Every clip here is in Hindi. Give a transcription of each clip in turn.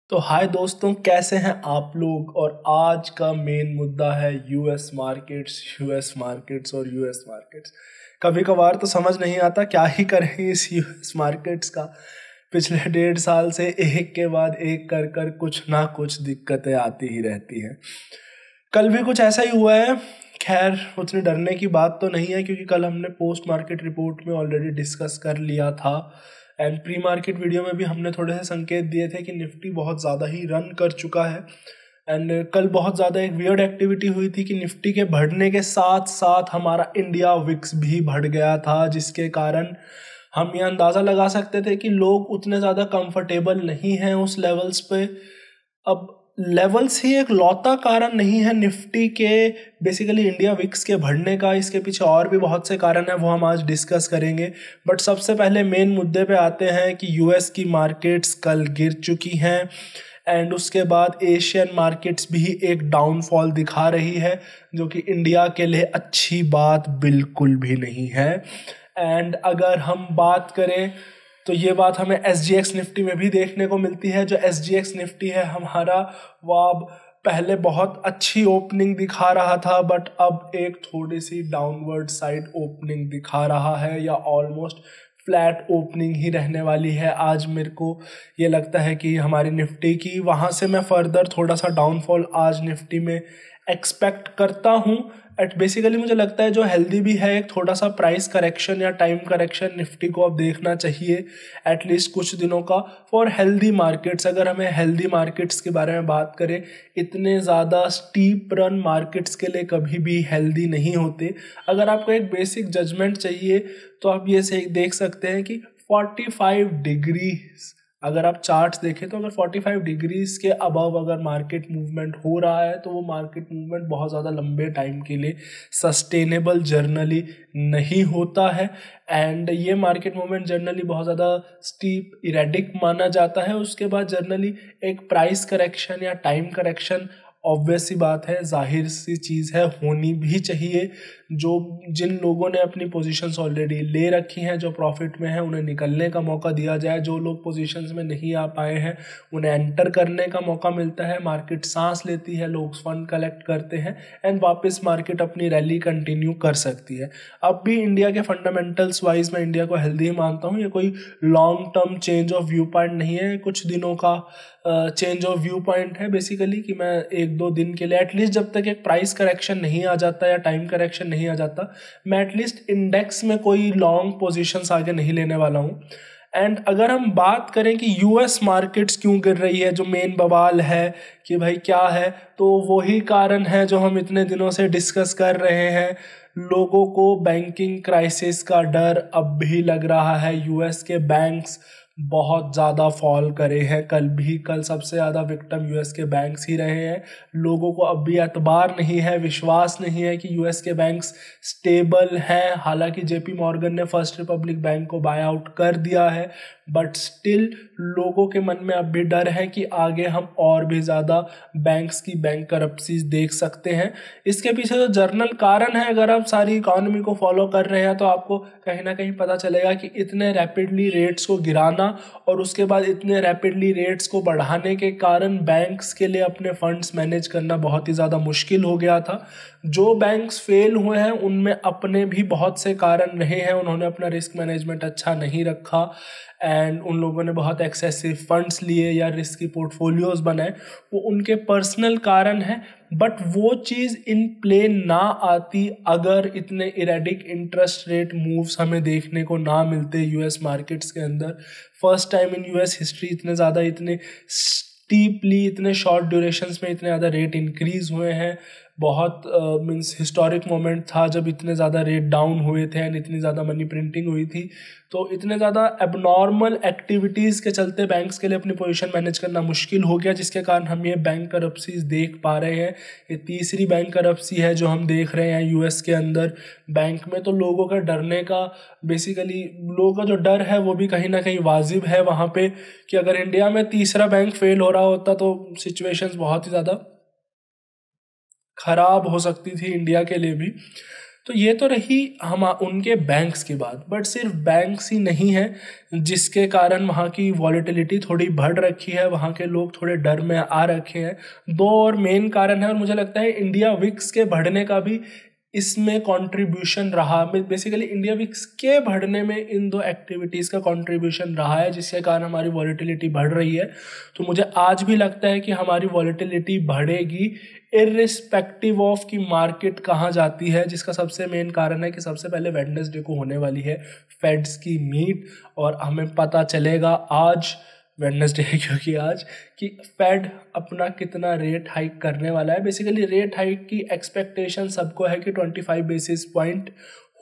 तो हाय दोस्तों, कैसे हैं आप लोग। और आज का मेन मुद्दा है यूएस मार्केट्स और यूएस मार्केट्स। कभी कभार तो समझ नहीं आता क्या ही करें इस यूएस मार्केट्स का। पिछले 1.5 साल से एक के बाद एक कर कर कुछ ना कुछ दिक्कतें आती ही रहती हैं। कल भी कुछ ऐसा ही हुआ है। खैर, उतनी डरने की बात तो नहीं है क्योंकि कल हमने पोस्ट मार्केट रिपोर्ट में ऑलरेडी डिस्कस कर लिया था एंड प्री मार्केट वीडियो में भी हमने थोड़े से संकेत दिए थे कि निफ्टी बहुत ज़्यादा ही रन कर चुका है। एंड कल बहुत ज़्यादा एक वियर्ड एक्टिविटी हुई थी कि निफ्टी के बढ़ने के साथ साथ हमारा इंडिया विक्स भी बढ़ गया था, जिसके कारण हम ये अंदाज़ा लगा सकते थे कि लोग उतने ज़्यादा कंफर्टेबल नहीं हैं उस लेवल्स पे। अब लेवल्स ही एक लौता कारण नहीं है निफ्टी के बेसिकली इंडिया विक्स के बढ़ने का। इसके पीछे और भी बहुत से कारण हैं, वो हम आज डिस्कस करेंगे। बट सबसे पहले मेन मुद्दे पे आते हैं कि यूएस की मार्केट्स कल गिर चुकी हैं एंड उसके बाद एशियन मार्केट्स भी एक डाउनफॉल दिखा रही है, जो कि इंडिया के लिए अच्छी बात बिल्कुल भी नहीं है। एंड अगर हम बात करें तो ये बात हमें SGX निफ्टी में भी देखने को मिलती है। जो SGX निफ्टी है हमारा, वो अब पहले बहुत अच्छी ओपनिंग दिखा रहा था बट अब एक थोड़ी सी डाउनवर्ड साइड ओपनिंग दिखा रहा है, या ऑलमोस्ट फ्लैट ओपनिंग ही रहने वाली है। आज मेरे को ये लगता है कि हमारी निफ्टी की वहाँ से मैं फर्दर थोड़ा सा डाउनफॉल आज निफ्टी में एक्सपेक्ट करता हूँ। एट बेसिकली मुझे लगता है जो हेल्दी भी है, एक थोड़ा सा प्राइस करेक्शन या टाइम करेक्शन निफ्टी को अब देखना चाहिए एटलीस्ट कुछ दिनों का फॉर हेल्दी मार्केट्स। अगर हमें हेल्दी मार्केट्स के बारे में बात करें, इतने ज़्यादा स्टीप रन मार्केट्स के लिए कभी भी हेल्दी नहीं होते। अगर आपको एक बेसिक जजमेंट चाहिए तो आप ये से देख सकते हैं कि 45 डिग्री, अगर आप चार्ट्स देखें तो अगर 45 डिग्रीज के अबव अगर मार्केट मूवमेंट हो रहा है तो वो मार्केट मूवमेंट बहुत ज़्यादा लंबे टाइम के लिए सस्टेनेबल जर्नली नहीं होता है। एंड ये मार्केट मूवमेंट जर्नली बहुत ज़्यादा स्टीप इरेडिक माना जाता है। उसके बाद जर्नली एक प्राइस करेक्शन या टाइम करेक्शन ऑब्वियस सी बात है, जाहिर सी चीज़ है, होनी भी चाहिए। जिन लोगों ने अपनी पोजीशंस ऑलरेडी ले रखी हैं, जो प्रॉफिट में हैं, उन्हें निकलने का मौका दिया जाए। जो लोग पोजीशंस में नहीं आ पाए हैं उन्हें एंटर करने का मौका मिलता है। मार्केट सांस लेती है, लोग फंड कलेक्ट करते हैं एंड वापस मार्केट अपनी रैली कंटिन्यू कर सकती है। अब भी इंडिया के फंडामेंटल्स वाइज मैं इंडिया को हेल्दी मानता हूँ। ये कोई long term change of view point नहीं है, कुछ दिनों का चेंज ऑफ व्यू पॉइंट है बेसिकली, कि मैं 1-2 दिन के लिए एटलीस्ट, जब तक एक प्राइस करेक्शन नहीं आ जाता या टाइम करेक्शन नहीं आ जाता, मैं एटलीस्ट इंडेक्स में कोई लॉन्ग पोजीशंस आगे नहीं लेने वाला हूँ। एंड अगर हम बात करें कि यूएस मार्केट्स क्यों गिर रही है, जो मेन बवाल है कि भाई क्या है, तो वही कारण है जो हम इतने दिनों से डिस्कस कर रहे हैं। लोगों को बैंकिंग क्राइसिस का डर अब भी लग रहा है। यूएस के बैंक्स बहुत ज़्यादा फॉल करे हैं। कल सबसे ज़्यादा विक्टिम यूएस के बैंक्स ही रहे हैं। लोगों को अब भी एतबार नहीं है, विश्वास नहीं है कि यूएस के बैंक्स स्टेबल हैं। हालांकि जेपी मॉर्गन ने फर्स्ट रिपब्लिक बैंक को बाय आउट कर दिया है, बट स्टिल लोगों के मन में अब भी डर है कि आगे हम और भी ज़्यादा बैंक्स की बैंक करप्सीज देख सकते हैं। इसके पीछे जो जर्नल कारण है, अगर आप सारी इकोनॉमी को फॉलो कर रहे हैं तो आपको कहीं ना कहीं पता चलेगा कि इतने रैपिडली रेट्स को गिराना और उसके बाद इतने रैपिडली रेट्स को बढ़ाने के कारण बैंक्स के लिए अपने फंड्स मैनेज करना बहुत ही ज़्यादा मुश्किल हो गया था। जो बैंक्स फेल हुए हैं उनमें अपने भी बहुत से कारण रहे हैं। उन्होंने अपना रिस्क मैनेजमेंट अच्छा नहीं रखा एंड उन लोगों ने बहुत एक्सेसिव फंड्स लिए या रिस्की पोर्टफोलियोज बनाए, वो उनके पर्सनल कारण हैं। बट वो चीज़ इन प्ले ना आती अगर इतने इरेडिक इंटरेस्ट रेट मूव्स हमें देखने को ना मिलते यूएस मार्केट्स के अंदर। First time in US history इतने स्टीपली, इतने शॉर्ट ड्यूरेशंस में इतने ज़्यादा रेट इंक्रीज हुए हैं। बहुत मीन्स हिस्टोरिक मोमेंट था जब इतने ज़्यादा रेट डाउन हुए थे एंड इतनी ज़्यादा मनी प्रिंटिंग हुई थी। तो इतने ज़्यादा एबनॉर्मल एक्टिविटीज़ के चलते बैंक्स के लिए अपनी पोजीशन मैनेज करना मुश्किल हो गया, जिसके कारण हम ये बैंक करप्सीज देख पा रहे हैं। ये तीसरी बैंक करप्सी है जो हम देख रहे हैं यूएस के अंदर बैंक में। तो लोगों का डरने का, बेसिकली लोगों का जो डर है वो भी कहीं ना कहीं वाजिब है वहाँ पे, कि अगर इंडिया में तीसरा बैंक फेल हो रहा होता तो सिचुएशंस बहुत ही ज़्यादा ख़राब हो सकती थी इंडिया के लिए भी। तो ये तो रही हम उनके बैंक्स की बात, बट सिर्फ बैंक्स ही नहीं है जिसके कारण वहाँ की वॉलेटिलिटी थोड़ी बढ़ रखी है, वहाँ के लोग थोड़े डर में आ रखे हैं। दो और मेन कारण है, और मुझे लगता है इंडिया विक्स के बढ़ने का भी इसमें कंट्रीब्यूशन रहा। बेसिकली इंडिया विक्स के बढ़ने में इन दो एक्टिविटीज़ का कंट्रीब्यूशन रहा है, जिसके कारण हमारी वॉलेटिलिटी बढ़ रही है। तो मुझे आज भी लगता है कि हमारी वॉलेटिलिटी बढ़ेगी इर्रिस्पेक्टिव ऑफ कि मार्केट कहाँ जाती है, जिसका सबसे मेन कारण है कि सबसे पहले वेडनेसडे को होने वाली है फेड्स की मीट, और हमें पता चलेगा आज वेडनेसडे है क्योंकि आज, कि फेड अपना कितना रेट हाइक करने वाला है। बेसिकली रेट हाइक की एक्सपेक्टेशन सबको है कि 25 बेसिस पॉइंट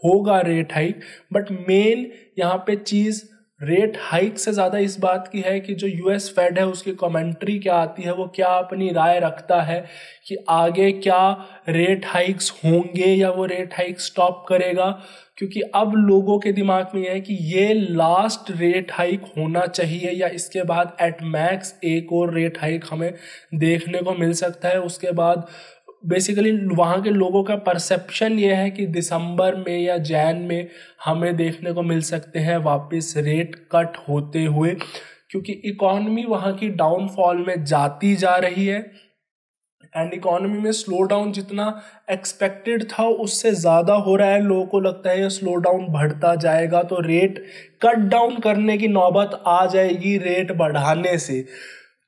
होगा रेट हाइक, बट मेन यहाँ पे चीज़ रेट हाइक से ज़्यादा इस बात की है कि जो यूएस फेड है उसकी कमेंट्री क्या आती है, वो क्या अपनी राय रखता है कि आगे क्या रेट हाइक्स होंगे या वो रेट हाइक स्टॉप करेगा। क्योंकि अब लोगों के दिमाग में है कि ये लास्ट रेट हाइक होना चाहिए, या इसके बाद एट मैक्स एक और रेट हाइक हमें देखने को मिल सकता है। उसके बाद बेसिकली वहाँ के लोगों का परसेप्शन ये है कि दिसंबर में या जैन में हमें देखने को मिल सकते हैं वापस रेट कट होते हुए, क्योंकि इकॉनमी वहाँ की डाउनफॉल में जाती जा रही है। एंड इकॉनमी में स्लो डाउन जितना एक्सपेक्टेड था उससे ज़्यादा हो रहा है। लोगों को लगता है ये स्लो डाउन बढ़ता जाएगा तो रेट कट डाउन करने की नौबत आ जाएगी रेट बढ़ाने से।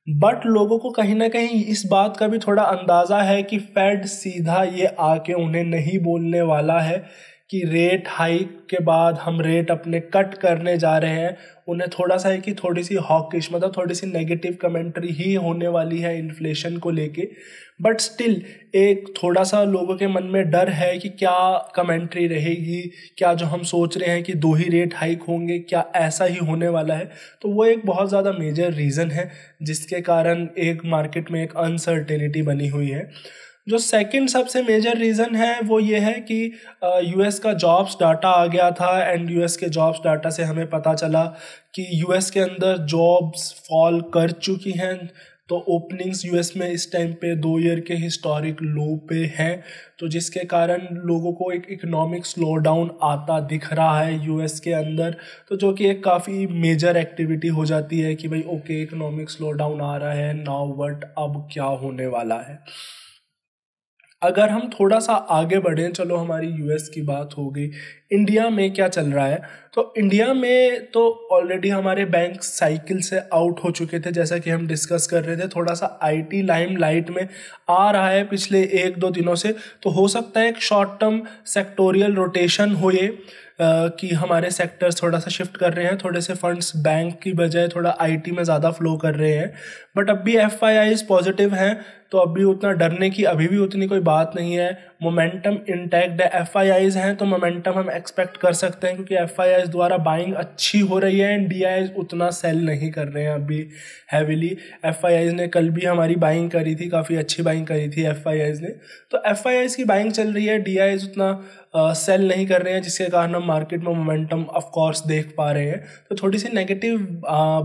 बट लोगों को कहीं ना कहीं इस बात का भी थोड़ा अंदाज़ा है कि फेड सीधा ये आके उन्हें नहीं बोलने वाला है कि रेट हाइक के बाद हम रेट अपने कट करने जा रहे हैं। उन्हें थोड़ा सा है कि थोड़ी सी हॉकिश, मतलब थोड़ी सी नेगेटिव कमेंट्री ही होने वाली है इन्फ्लेशन को लेके। बट स्टिल एक थोड़ा सा लोगों के मन में डर है कि क्या कमेंट्री रहेगी, क्या जो हम सोच रहे हैं कि 2 ही रेट हाइक होंगे क्या ऐसा ही होने वाला है। तो वो एक बहुत ज़्यादा मेजर रीज़न है जिसके कारण एक मार्केट में एक अनसर्टेनिटी बनी हुई है। जो सेकंड सबसे मेजर रीज़न है वो ये है कि यूएस का जॉब्स डाटा आ गया था, एंड यूएस के जॉब्स डाटा से हमें पता चला कि यूएस के अंदर जॉब्स फॉल कर चुकी हैं। तो ओपनिंग्स यूएस में इस टाइम पे 2 ईयर के हिस्टोरिक लो पे हैं, तो जिसके कारण लोगों को एक इकोनॉमिक स्लो डाउन आता दिख रहा है यूएस के अंदर। तो जो कि एक काफ़ी मेजर एक्टिविटी हो जाती है कि भाई ओके इकोनॉमिक स्लो डाउन आ रहा है, नाउ व्हाट, अब क्या होने वाला है। अगर हम थोड़ा सा आगे बढ़ें, चलो हमारी यूएस की बात हो गई, इंडिया में क्या चल रहा है। तो इंडिया में तो ऑलरेडी हमारे बैंक साइकिल से आउट हो चुके थे, जैसा कि हम डिस्कस कर रहे थे। थोड़ा सा आईटी लाइमलाइट में आ रहा है पिछले 1-2 दिनों से, तो हो सकता है एक शॉर्ट टर्म सेक्टोरियल रोटेशन हो ये कि हमारे सेक्टर्स थोड़ा सा शिफ्ट कर रहे हैं, थोड़े से फंड्स बैंक की बजाय थोड़ा आईटी में ज़्यादा फ्लो कर रहे हैं। बट अब भी एफआईआईज पॉजिटिव हैं, तो अभी उतना डरने की अभी भी उतनी कोई बात नहीं है। मोमेंटम इंटैक्ट है, एफआईआईज हैं तो मोमेंटम हम एक्सपेक्ट कर सकते हैं, क्योंकि एफआईआईज द्वारा बाइंग अच्छी हो रही है एंड डीआईज उतना सेल नहीं कर रहे हैं अभी हैविली। एफआईआईज ने कल भी हमारी बाइंग करी थी, काफ़ी अच्छी बाइंग करी थी एफआईआईज ने। तो एफआईआईज की बाइंग चल रही है, डीआईज उतना सेल नहीं कर रहे हैं, जिसके कारण हम मार्केट में मोमेंटम ऑफ कोर्स देख पा रहे हैं। तो थोड़ी सी नेगेटिव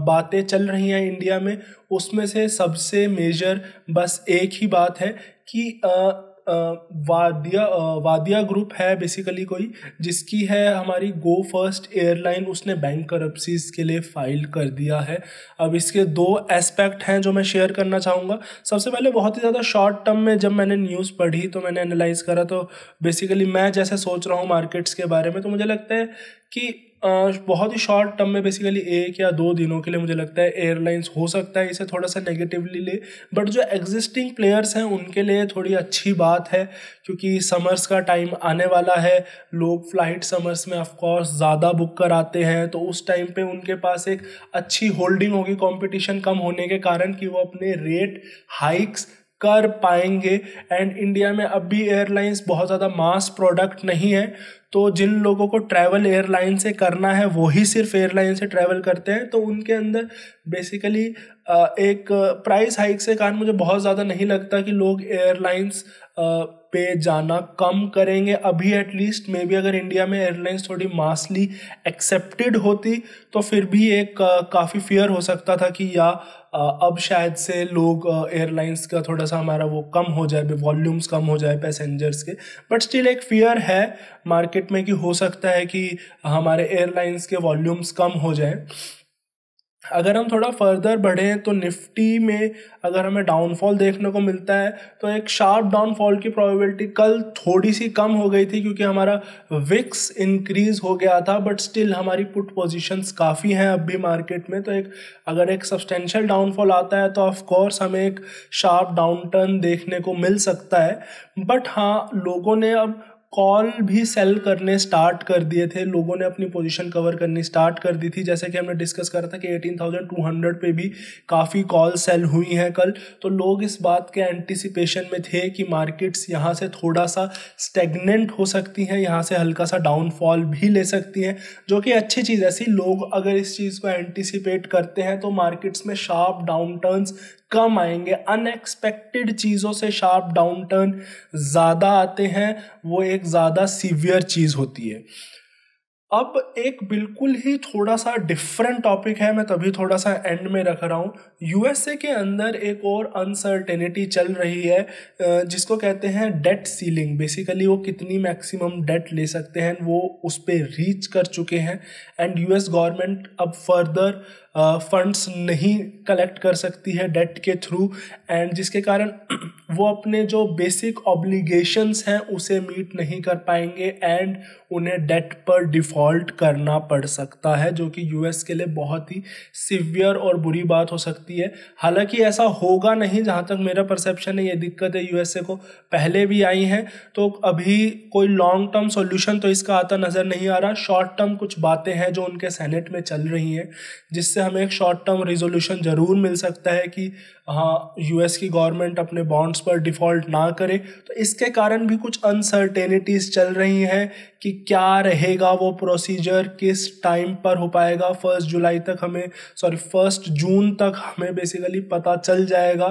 बातें चल रही हैं इंडिया में, उसमें से सबसे मेजर बस एक ही बात है कि वादिया ग्रुप है बेसिकली कोई, जिसकी है हमारी गो फर्स्ट एयरलाइन, उसने बैंकरप्सीज के लिए फाइल कर दिया है। अब इसके 2 एस्पेक्ट हैं जो मैं शेयर करना चाहूँगा। सबसे पहले बहुत ही ज़्यादा शॉर्ट टर्म में जब मैंने न्यूज़ पढ़ी तो मैंने एनालाइज करा, तो बेसिकली मैं जैसे सोच रहा हूँ मार्केट्स के बारे में, तो मुझे लगता है कि बहुत ही शॉर्ट टर्म में बेसिकली 1 या 2 दिनों के लिए मुझे लगता है एयरलाइंस हो सकता है इसे थोड़ा सा नेगेटिवली ले। बट जो एग्जिस्टिंग प्लेयर्स हैं उनके लिए थोड़ी अच्छी बात है, क्योंकि समर्स का टाइम आने वाला है, लोग फ्लाइट समर्स में ऑफ कोर्स ज़्यादा बुक कराते हैं, तो उस टाइम पे उनके पास एक अच्छी होल्डिंग होगी कंपटीशन कम होने के कारण, कि वो अपने रेट हाइक्स कर पाएंगे। एंड इंडिया में अब भी एयरलाइंस बहुत ज़्यादा मास प्रोडक्ट नहीं है, तो जिन लोगों को ट्रैवल एयरलाइन से करना है वो ही सिर्फ एयरलाइन से ट्रैवल करते हैं, तो उनके अंदर बेसिकली एक प्राइस हाइक से कारण मुझे बहुत ज़्यादा नहीं लगता कि लोग एयरलाइंस पे जाना कम करेंगे अभी एटलीस्ट। मे बी अगर इंडिया में एयरलाइंस थोड़ी मासली एक्सेप्टेड होती तो फिर भी एक काफ़ी फियर हो सकता था कि या अब शायद से लोग एयरलाइंस का थोड़ा सा हमारा वो कम हो जाए, वॉल्यूम्स कम हो जाए पैसेंजर्स के। बट स्टिल एक फियर है मार्केट में कि हो सकता है कि हमारे एयरलाइंस के वॉल्यूम्स कम हो जाए। अगर हम थोड़ा फर्दर बढ़ें तो निफ्टी में अगर हमें डाउनफॉल देखने को मिलता है तो एक शार्प डाउनफॉल की प्रोबेबिलिटी कल थोड़ी सी कम हो गई थी क्योंकि हमारा विक्स इंक्रीज हो गया था, बट स्टिल हमारी पुट पोजीशंस काफ़ी हैं अब भी मार्केट में। तो एक अगर एक सब्सटेंशियल डाउनफॉल आता है तो ऑफ कोर्स हमें एक शार्प डाउन टर्न देखने को मिल सकता है। बट हाँ, लोगों ने अब कॉल भी सेल करने स्टार्ट कर दिए थे, लोगों ने अपनी पोजीशन कवर करनी स्टार्ट कर दी थी। जैसे कि हमने डिस्कस करा था कि 18,200 पे भी काफ़ी कॉल सेल हुई हैं कल। तो लोग इस बात के एंटिसिपेशन में थे कि मार्केट्स यहाँ से थोड़ा सा स्टेगनेंट हो सकती हैं, यहाँ से हल्का सा डाउनफॉल भी ले सकती हैं, जो कि अच्छी चीज़ है। ऐसी लोग अगर इस चीज़ को एंटिसिपेट करते हैं तो मार्केट्स में शार्प डाउन टर्न्स कम आएंगे। अनएक्सपेक्टेड चीज़ों से शार्प डाउन टर्न ज़्यादा आते हैं, वो एक ज़्यादा सीवियर चीज़ होती है। अब एक बिल्कुल ही थोड़ा सा डिफरेंट टॉपिक है, मैं तभी थोड़ा सा एंड में रख रहा हूँ। यूएसए के अंदर एक और अनसर्टेनिटी चल रही है जिसको कहते हैं डेट सीलिंग। बेसिकली वो कितनी मैक्सिमम डेट ले सकते हैं वो उस पर रीच कर चुके हैं एंड यूएस गवर्नमेंट अब फर्दर फंड्स नहीं कलेक्ट कर सकती है डेट के थ्रू, एंड जिसके कारण वो अपने जो बेसिक ऑब्लिगेशंस हैं उसे मीट नहीं कर पाएंगे एंड उन्हें डेट पर डिफ़ॉल्ट करना पड़ सकता है, जो कि यूएस के लिए बहुत ही सिवियर और बुरी बात हो सकती है। हालांकि ऐसा होगा नहीं, जहाँ तक मेरा परसेप्शन है। ये दिक्कतें यूएसए को पहले भी आई हैं, तो अभी कोई लॉन्ग टर्म सॉल्यूशन तो इसका आता नज़र नहीं आ रहा। शॉर्ट टर्म कुछ बातें हैं जो उनके सेनेट में चल रही हैं, जिससे हमें एक शॉर्ट टर्म रिजोल्यूशन ज़रूर मिल सकता है कि हाँ, यूएस की गवर्नमेंट अपने बॉन्ड्स पर डिफ़ॉल्ट ना करे। तो इसके कारण भी कुछ अनसर्टेनिटीज़ चल रही हैं कि क्या रहेगा वो प्रोसीजर, किस टाइम पर हो पाएगा। 1 जून तक हमें बेसिकली पता चल जाएगा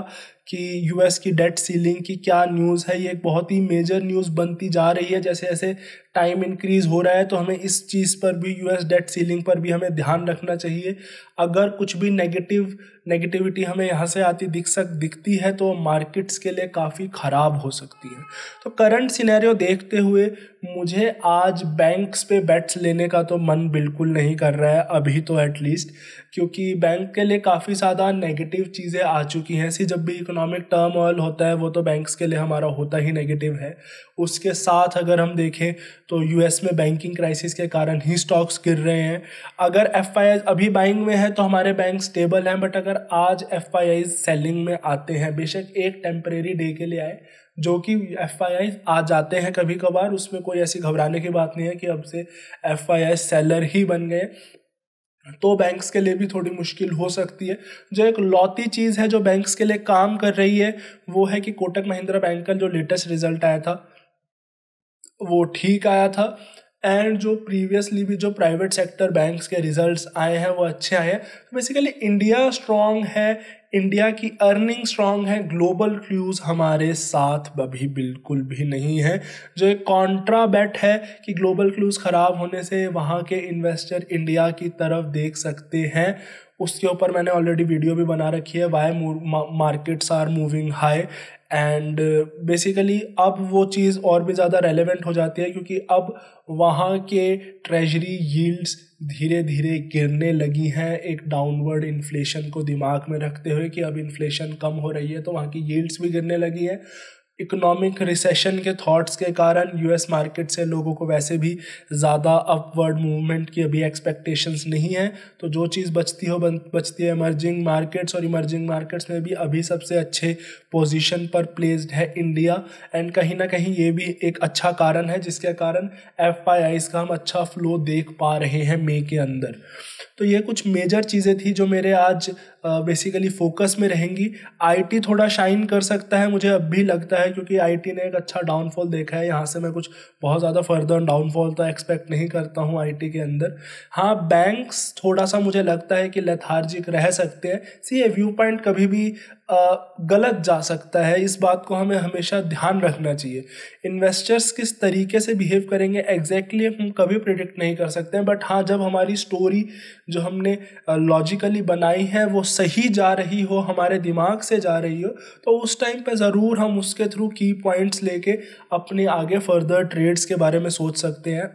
कि यूएस की डेट सीलिंग की क्या न्यूज़ है। ये एक बहुत ही मेजर न्यूज़ बनती जा रही है। जैसे जैसे टाइम इंक्रीज़ हो रहा है तो हमें इस चीज़ पर भी, यूएस डेट सीलिंग पर भी हमें ध्यान रखना चाहिए। अगर कुछ भी नेगेटिविटी हमें यहाँ से आती दिखती है तो मार्केट्स के लिए काफ़ी ख़राब हो सकती है। तो करंट सिनेरियो देखते हुए मुझे आज बैंक्स पे बेट्स लेने का तो मन बिल्कुल नहीं कर रहा है अभी तो एटलीस्ट, क्योंकि बैंक के लिए काफ़ी ज़्यादा नेगेटिव चीज़ें आ चुकी हैं। ऐसी जब भी इकोनॉमिक टर्मोइल होता है वो तो बैंक्स के लिए हमारा होता ही नेगेटिव है। उसके साथ अगर हम देखें तो यूएस में बैंकिंग क्राइसिस के कारण ही स्टॉक्स गिर रहे हैं। अगर एफआईआई अभी बाइंग में है तो हमारे बैंक स्टेबल हैं, बट अगर आज एफआईआई सेलिंग में आते हैं, बेशक एक टेम्परेरी डे के लिए आए, जो कि एफआईआई आ जाते हैं कभी कभार, उसमें कोई ऐसी घबराने की बात नहीं है कि अब से एफआईआई सेलर ही बन गए, तो बैंक्स के लिए भी थोड़ी मुश्किल हो सकती है। जो एक लौती चीज़ है जो बैंक्स के लिए काम कर रही है वो है कि कोटक महिंद्रा बैंक का जो लेटेस्ट रिजल्ट आया था वो ठीक आया था, एंड जो प्रीवियसली भी जो प्राइवेट सेक्टर बैंक्स के रिजल्ट्स आए हैं वो अच्छे आए हैं। तो बेसिकली इंडिया स्ट्रांग है, इंडिया की अर्निंग स्ट्रांग है, ग्लोबल क्लूज हमारे साथ अभी बिल्कुल भी नहीं है। जो एक कॉन्ट्रा बेट है कि ग्लोबल क्लूज ख़राब होने से वहाँ के इन्वेस्टर इंडिया की तरफ देख सकते हैं, उसके ऊपर मैंने ऑलरेडी वीडियो भी बना रखी है, why markets are moving high. And basically अब वो चीज़ और भी ज़्यादा रेलेवेंट हो जाती है क्योंकि अब वहाँ के ट्रेजरी यील्ड्स धीरे धीरे गिरने लगी हैं, एक डाउनवर्ड इन्फ्लेशन को दिमाग में रखते हुए कि अब इन्फ्लेशन कम हो रही है तो वहाँ की यील्ड्स भी गिरने लगी हैं। इकोनॉमिक रिसेशन के थॉट्स के कारण यूएस मार्केट से लोगों को वैसे भी ज़्यादा अपवर्ड मूवमेंट की अभी एक्सपेक्टेशंस नहीं है, तो जो चीज़ बचती है इमर्जिंग मार्केट्स, और इमर्जिंग मार्केट्स में भी अभी सबसे अच्छे पोजीशन पर प्लेस्ड है इंडिया। एंड कहीं ना कहीं ये भी एक अच्छा कारण है जिसके कारण एफआईआईज का हम अच्छा फ्लो देख पा रहे हैं मई के अंदर। तो ये कुछ मेजर चीज़ें थी जो मेरे आज बेसिकली फोकस में रहेंगी। आईटी थोड़ा शाइन कर सकता है, मुझे अब भी लगता है है, क्योंकि आईटी ने एक अच्छा डाउनफॉल देखा है। यहाँ से मैं कुछ बहुत ज़्यादा फर्दर डाउनफॉल तो एक्सपेक्ट नहीं करता हूँ आईटी के अंदर। हाँ, बैंक्स थोड़ा सा मुझे लगता है कि लेथार्जिक रह सकते हैं। सी, ये व्यू पॉइंट कभी भी गलत जा सकता है, इस बात को हमें हमेशा ध्यान रखना चाहिए। इन्वेस्टर्स किस तरीके से बिहेव करेंगे एग्जैक्टली हम कभी प्रिडिक्ट नहीं कर सकते हैं, बट हाँ, जब हमारी स्टोरी जो हमने लॉजिकली बनाई है वो सही जा रही हो, हमारे दिमाग से जा रही हो, तो उस टाइम पे ज़रूर हम उसके थ्रू की पॉइंट्स लेके अपने आगे फर्दर ट्रेड्स के बारे में सोच सकते हैं।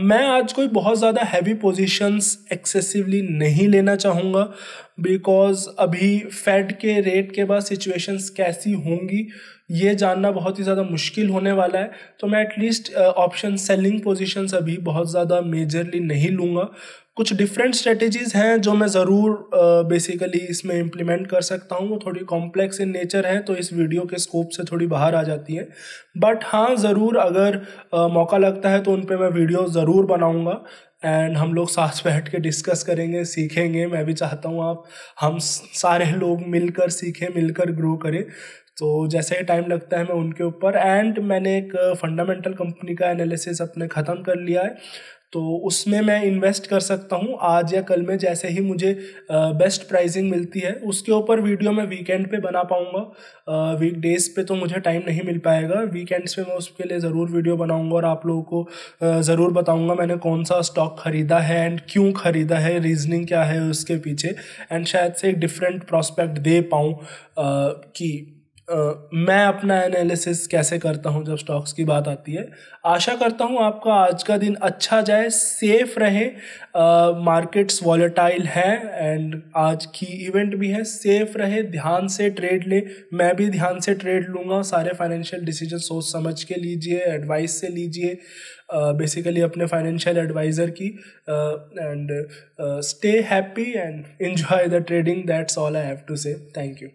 मैं आज कोई बहुत ज़्यादा हैवी पोजीशंस एक्सेसिवली नहीं लेना चाहूँगा, बिकॉज अभी फेड के रेट के बाद सिचुएशंस कैसी होंगी ये जानना बहुत ही ज़्यादा मुश्किल होने वाला है। तो मैं एटलीस्ट ऑप्शन सेलिंग पोजीशंस अभी बहुत ज़्यादा मेजरली नहीं लूँगा। कुछ डिफरेंट स्ट्रेटजीज़ हैं जो मैं ज़रूर बेसिकली इसमें इम्प्लीमेंट कर सकता हूँ, वो थोड़ी कॉम्प्लेक्स इन नेचर है तो इस वीडियो के स्कोप से थोड़ी बाहर आ जाती है। बट हाँ, ज़रूर अगर मौका लगता है तो उन पे मैं वीडियो ज़रूर बनाऊँगा एंड हम लोग साथ बैठ के डिस्कस करेंगे, सीखेंगे। मैं भी चाहता हूँ हम सारे लोग मिलकर सीखें, मिलकर ग्रो करें। तो जैसे ही टाइम लगता है मैं उनके ऊपर, एंड मैंने एक फंडामेंटल कंपनी का एनालिसिस अपने ख़त्म कर लिया है, तो उसमें मैं इन्वेस्ट कर सकता हूँ आज या कल में, जैसे ही मुझे बेस्ट प्राइसिंग मिलती है। उसके ऊपर वीडियो मैं वीकेंड पे बना पाऊँगा, वीकडेज पे तो मुझे टाइम नहीं मिल पाएगा। वीकेंड्स पे मैं उसके लिए ज़रूर वीडियो बनाऊँगा और आप लोगों को ज़रूर बताऊँगा मैंने कौन सा स्टॉक ख़रीदा है एंड क्यों ख़रीदा है, रीजनिंग क्या है उसके पीछे, एंड शायद से एक डिफरेंट प्रॉस्पेक्ट दे पाऊँ कि मैं अपना एनालिसिस कैसे करता हूं जब स्टॉक्स की बात आती है। आशा करता हूं आपका आज का दिन अच्छा जाए, सेफ रहे। मार्केट्स वॉलेटाइल है एंड आज की इवेंट भी है, सेफ रहे, ध्यान से ट्रेड ले। मैं भी ध्यान से ट्रेड लूँगा, सारे फाइनेंशियल डिसीजन सोच समझ के लीजिए, एडवाइस से लीजिए, बेसिकली अपने फाइनेंशियल एडवाइज़र की, and stay happy and enjoy the trading. That's all I have to say. Thank you.